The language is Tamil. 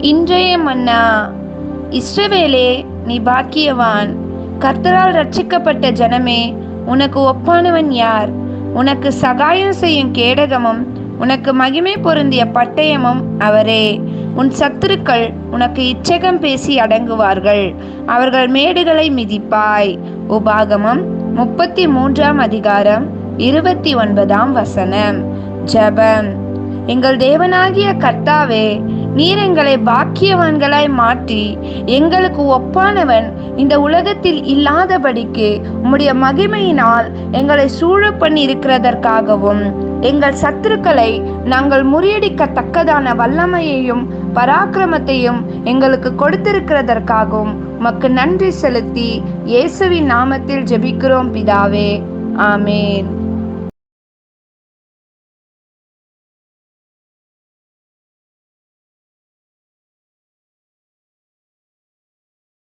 இன்றைய மன்னா. இஸ்ரவேலே, நீ பாக்கியவான். கர்த்தரால் ரட்சிக்கப்பட்ட ஜனமே, உனக்கு ஒப்பானவன் யார்? உனக்கு சகாயம் செய்யும் கேடகமும் உனக்கு மகிமை பொருந்திய பட்டயமும் அவரே. உன் சத்துருக்கள் உனக்கு இச்சகம் பேசி அடங்குவார்கள். அவர்கள் மேடுகளை மிதிப்பாய். உபாகமம் 33 29 ஜெபம். எங்கள் தேவனாகிய கர்த்தாவே, நீர் எங்களை பாக்கியவான்களாய் மாற்றி எங்களுக்கு ஒப்பானவன் இந்த உலகத்தில் இல்லாதபடிக்கு உம்முடைய மகிமையினால் எங்களை சூழ பண்ணி இருக்கிறதற்காகவும், எங்கள் சத்துருக்களை நாங்கள் முறியடிக்கத்தக்கதான வல்லமையையும் பராக்கிரமத்தையும் எங்களுக்கு கொடுத்திருக்கிறதற்காகவும் உமக்கு நன்றி செலுத்தி இயேசுவின் நாமத்தில் ஜெபிக்கிறோம் பிதாவே. ஆமேன்.